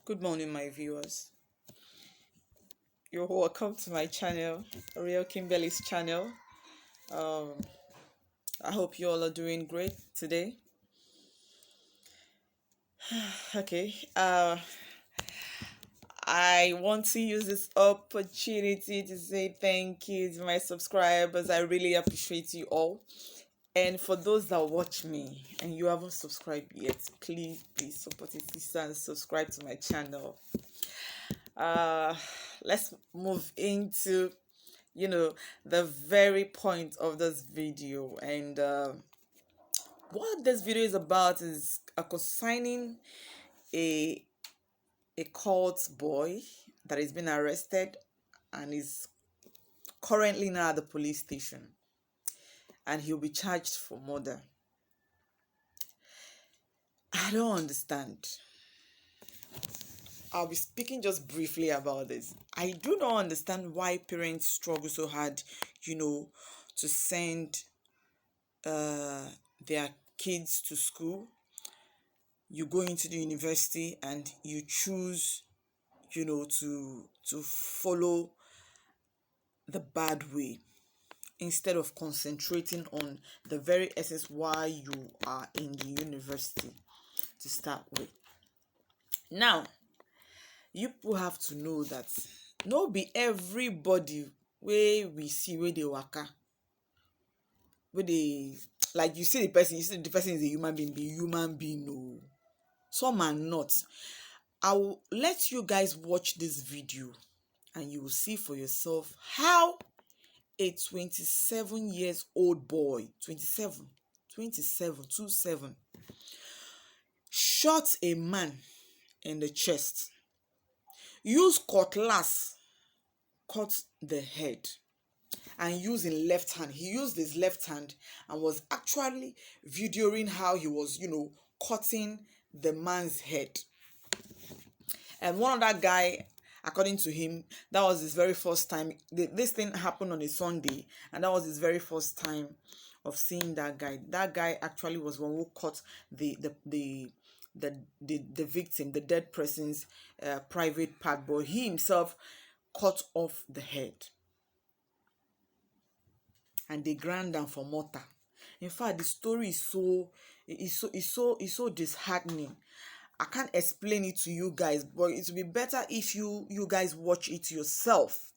Good morning, my viewers. You're welcome to my channel, Real Kimberly's channel. Um, I hope you all are doing great today. Okay. I want to use this opportunity to say thank you to my subscribers. I really appreciate you all. And for those that watch me and you haven't subscribed yet, please support it, sister, and subscribe to my channel. Let's move into the very point of this video. And what this video is about is concerning a cult boy that has been arrested and is currently now at the police station, and he'll be charged for murder. I don't understand. I'll be speaking just briefly about this. I do not understand why parents struggle so hard, to send their kids to school. You go into the university and you choose, to follow the bad way instead of concentrating on the very essence why you are in the university to start with. Now, you people have to know that no be everybody wey we see wey dey waka, wey dey, like, you see the person is a human being, be human being. No, some are not. I will let you guys watch this video and you will see for yourself how a 27 years old boy, 27 shot a man in the chest, use cutlass cut the head, and use his left hand. He used his left hand and was actually videoing how he was, cutting the man's head. And one other guy, according to him, that was his very first time. This thing happened on a Sunday, and that was his very first time of seeing that guy. That guy actually was one who cut the victim, the dead person's private part, but he himself cut off the head, and they ground down for mortar. In fact, the story is so disheartening. I can't explain it to you guys, but it will be better if you guys watch it yourself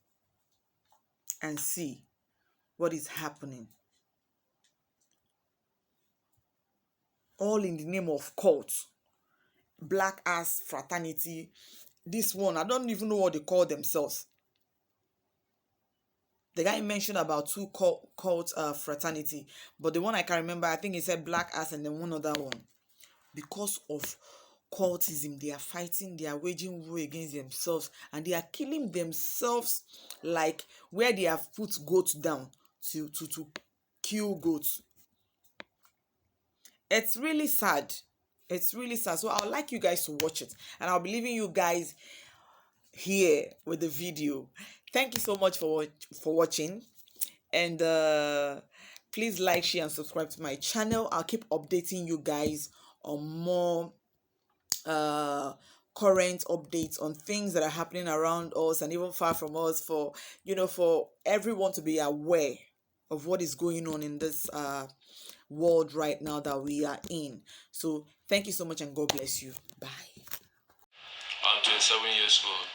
and see what is happening. All in the name of cult, black ass fraternity. This one, I don't even know what they call themselves. The guy mentioned about two cult fraternity, but the one I can remember, I think he said black ass and then one other one. Because of cultism, they are fighting, they are waging war against themselves, and they are killing themselves, like where they have put goats down to kill goats. It's really sad. So I would like you guys to watch it, and I'll be leaving you guys here with the video. Thank you so much for watching, and please like, share, and subscribe to my channel. I'll keep updating you guys on more current updates on things that are happening around us and even far from us, for everyone to be aware of what is going on in this world right now that we are in. So thank you so much, and God bless you. Bye. I'm 27 years old.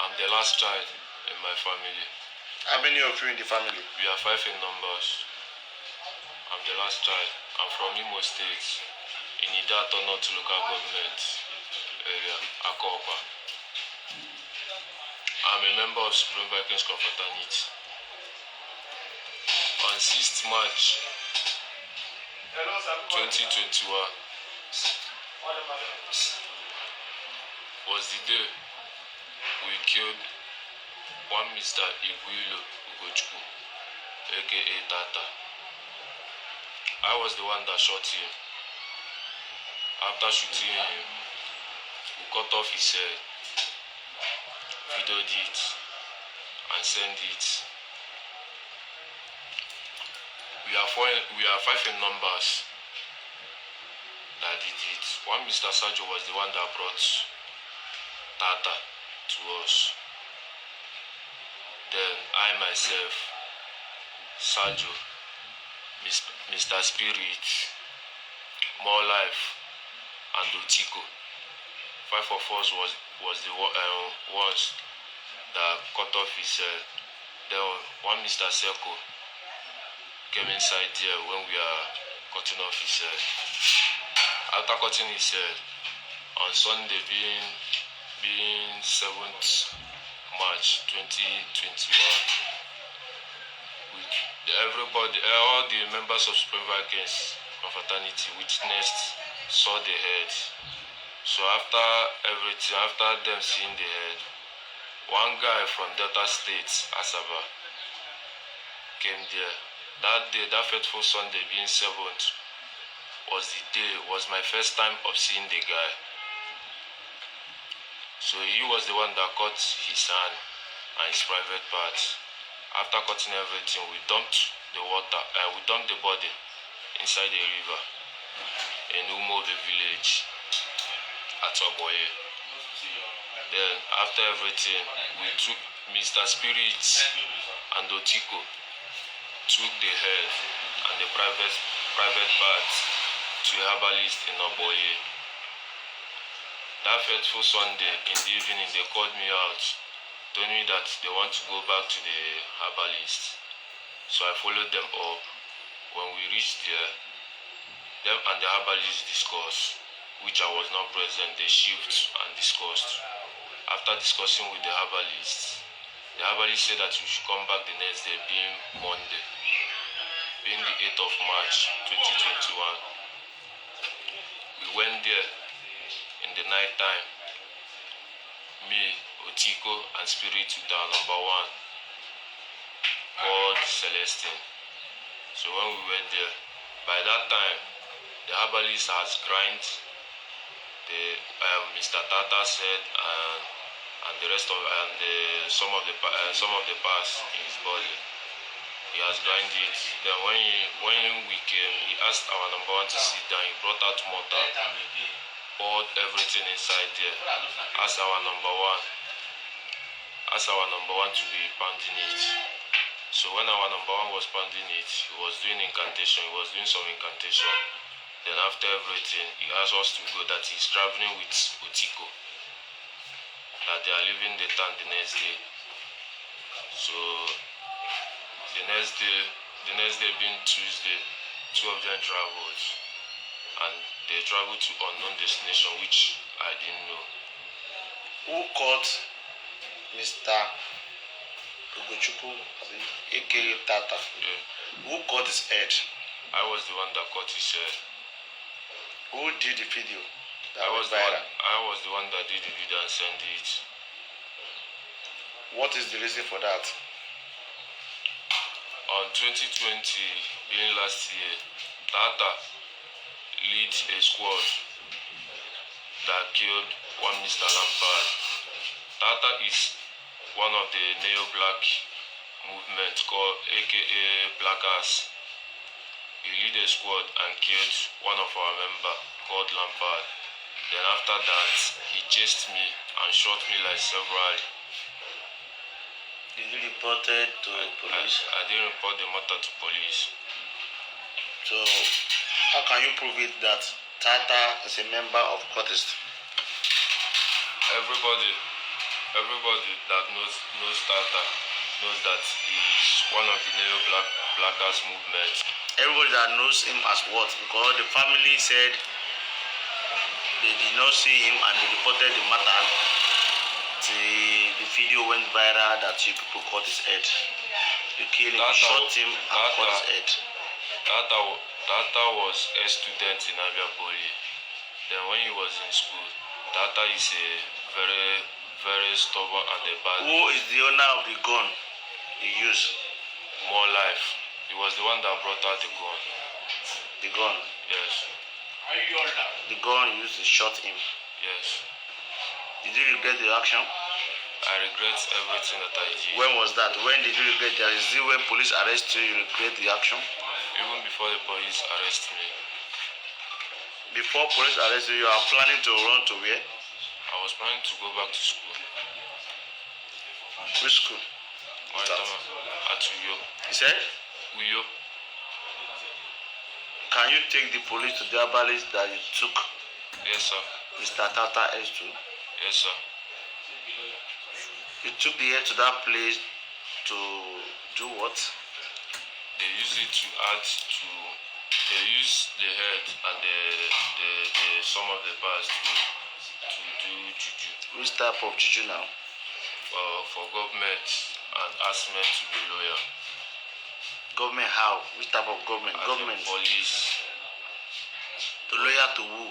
I'm the last child in my family. How many of you in the family? We are 5 in numbers. I'm the last child. I'm from Imo State, in Idato North local government area, Akopa. I'm a member of Supreme Vikings Confraternity. On 6th March 2021 was the day we killed one Mr. Iguilo Ugochukwu, aka Tata. I was the one that shot him. After shooting him, we cut off his head, videoed it, and sent it. We are 5 in numbers that did it. One Mr. Sajo was the one that brought Tata to us. Then I myself, Sajo, Mr. Spirit, More Life, and Otiko. 5 of us was the ones that cut off his head. Then one Mr. Seko came inside there when we are cutting off his head. After cutting his head, on Sunday being 7th March 2021, everybody, all the members of Supreme Vikings Confraternity witnessed, saw the head. So after everything, after them seeing the head, one guy from Delta State, Asaba, came there. That day, that fateful Sunday being 7th, was my first time of seeing the guy. So he was the one that cut his hand and his private parts. After cutting everything, we dumped the body inside the river in Umove village at Oboye. Then after everything, we took Mr. Spirit and Otiko took the head and the private parts to a herbalist in Oboye. That fateful Sunday in the evening, they called me out, told me that they want to go back to the herbalist. So I followed them up. When we reached there, them and the herbalist discussed, which I was not present. They shift and discussed. After discussing with the herbalist said that we should come back the next day, being Monday, being the 8th of March 2021. We went there in the night time. Me, Otiko, and Spirit with our number one, called Celestine. So when we went there, by that time, the herbalist has grind the Mr. Tata's head and the rest of some of the parts in his body. He has grind it. Then when we came, he asked our number one to sit down. He brought out mortar, poured everything inside there. Asked our number one to be pounding it. So when our number one was pounding it, he was doing some incantation. Then after everything, he asked us to go, that he's traveling with Otiko, that they are leaving the town the next day. So the next day being Tuesday, two of them traveled, and they traveled to unknown destination, which I didn't know. Who caught Mr. Ugochukwu, aka Tata? Yeah. Who caught his head? I was the one that caught his head. Who did the video? I was the one that did the video and sent it. What is the reason for that? On 2020, being last year, Tata leads a squad that killed one Mr. Lampard. Tata is one of the neo-black movement called aka Blackers. He lead a squad and killed one of our members called Lampard. Then after that, he chased me and shot me like several. Did you report it to police? I didn't report the matter to police. So, how can you prove it that Tata is a member of cultist? Everybody that knows Tata knows that he's one of the neo-blackers movement. Everybody that knows him as what? Because the family said they did not see him and they reported the matter. The video went viral that you people cut his head. You killed him, you shot him and cut his head. Tata was a student in Abia Poly. Then when he was in school, Tata is a very, very stubborn and a bad. Who is the owner of the gun he used? More Life. He was the one that brought out the gun. The gun? Yes. The gun used to shot him? Yes. Did you regret the action? I regret everything that I did. When was that? When did you regret that? Is it when police arrest you, you regret the action? Even before the police arrest me. Before police arrest you, you are planning to run to where? I was planning to go back to school. Which school? At Uyo. You said? Uyo. Can you take the police to the herbalist that you took Yes, sir. Mr. Tata S to? Yes, sir. You took the head to that place to do what? They use it to add to. They use the head and the some of the parts to do juju. Which type of juju now? For government and ask men to be loyal. Government how? Which type of government? As Government. Police. To loyal to who?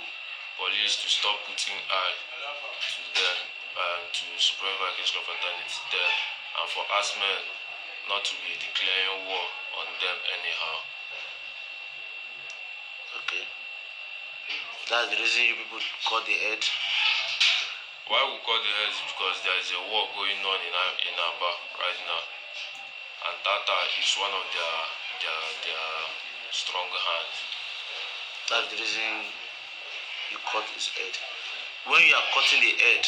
Police to stop putting eye to them and to Supreme Viking Confraternity there, and for us men not to be declaring war on them anyhow. Okay. That's the reason you people cut the head. Why we cut the head is because there is a war going on in Aba right now, and Tata is one of their strong hands. That's the reason you cut his head. When you are cutting the head,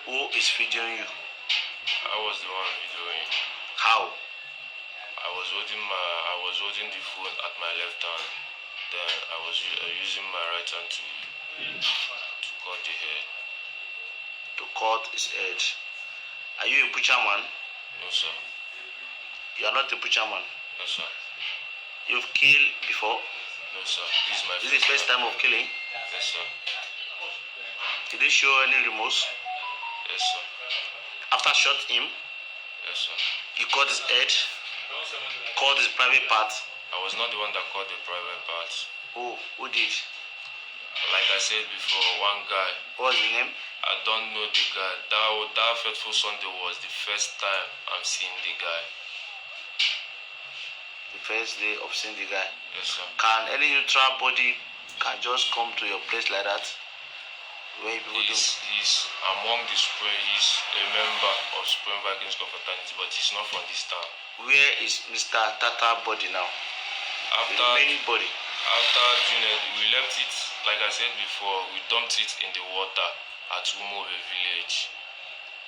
who is feeding you? I was the one videoing. How? I was holding the phone at my left hand. Then I was using my right hand to cut the head. To cut his head. Are you a butcher man? No, sir. You are not a butcher man. No, sir. You've killed before? No, sir. This is my This is the first time of killing? Yes, sir. Did they show any remorse? Yes, sir. After shot him, Yes, sir. you cut his head, cut his private part. I was not the one that cut the private part. Who did? Like I said before, one guy. What was his name? I don't know the guy. That fateful Sunday was the first time I'm seeing the guy. The first day of seeing the guy. Yes, sir. Can any neutral body can just come to your place like that? When people He's among the Supreme. He's a member of Supreme Vikings Confraternity, but he's not from this town. Where is Mr. Tata body now? After The remaining body. After June, we left it. Like I said before, we dumped it in the water at Umove village.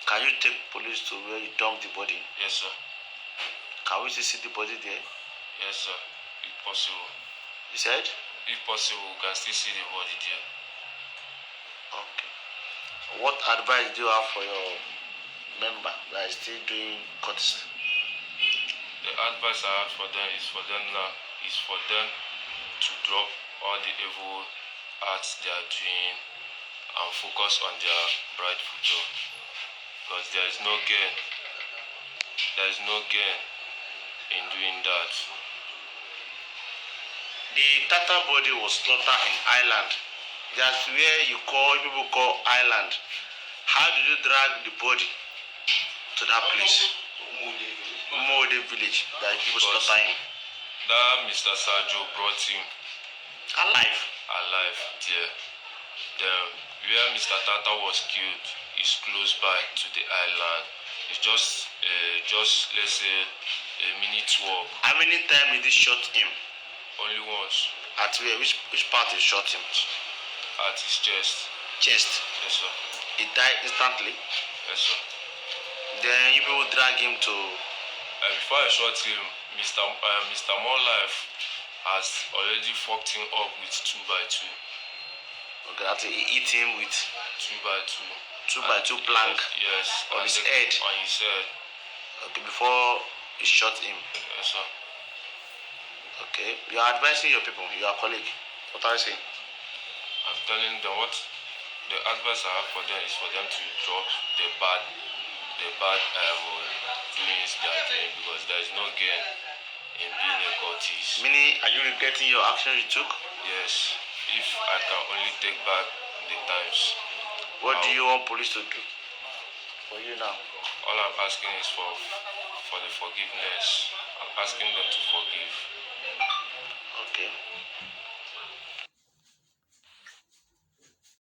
Can you take police to where you dumped the body? Yes, sir. Can we still see the body there? Yes, sir. If possible. You said? If possible, we can still see the body there. Okay. What advice do you have for your member that is still doing cuts? The advice I have for them is for them to drop all the evil acts they are doing and focus on their bright future. Because there is no gain. There is no gain in doing that. The Tata body was slaughtered in Ireland. That's where people call Ireland. How did you drag the body to that place? Umode village that people slaughter him. That Mr. Sajo brought him Alive. there. Then where Mr. Tata was killed is close by to the island. It's just let's say a minute walk. How many times did he shot him? Only once. At where? Which part he shot him? At his chest. Chest. Yes, sir. He died instantly. Yes, sir. Then you people drag him to. Before I shot him, Mr. More Life has already fucked him up with 2x2. Okay, that's it. He hit him with 2x2. 2x2 plank. Yes. On his head. On his head. Okay, before he shot him. Yes, sir. Okay, you are advising your people, your colleague. What are you saying? I'm telling them what the advice I have for them is for them to drop the bad doings they are doing, because there is no gain in being a cultist. Meaning, are you regretting your action you took? Yes, if I can only take back the times. What do you want police to do for you now? All I'm asking is for the forgiveness. I'm asking them to forgive. Okay.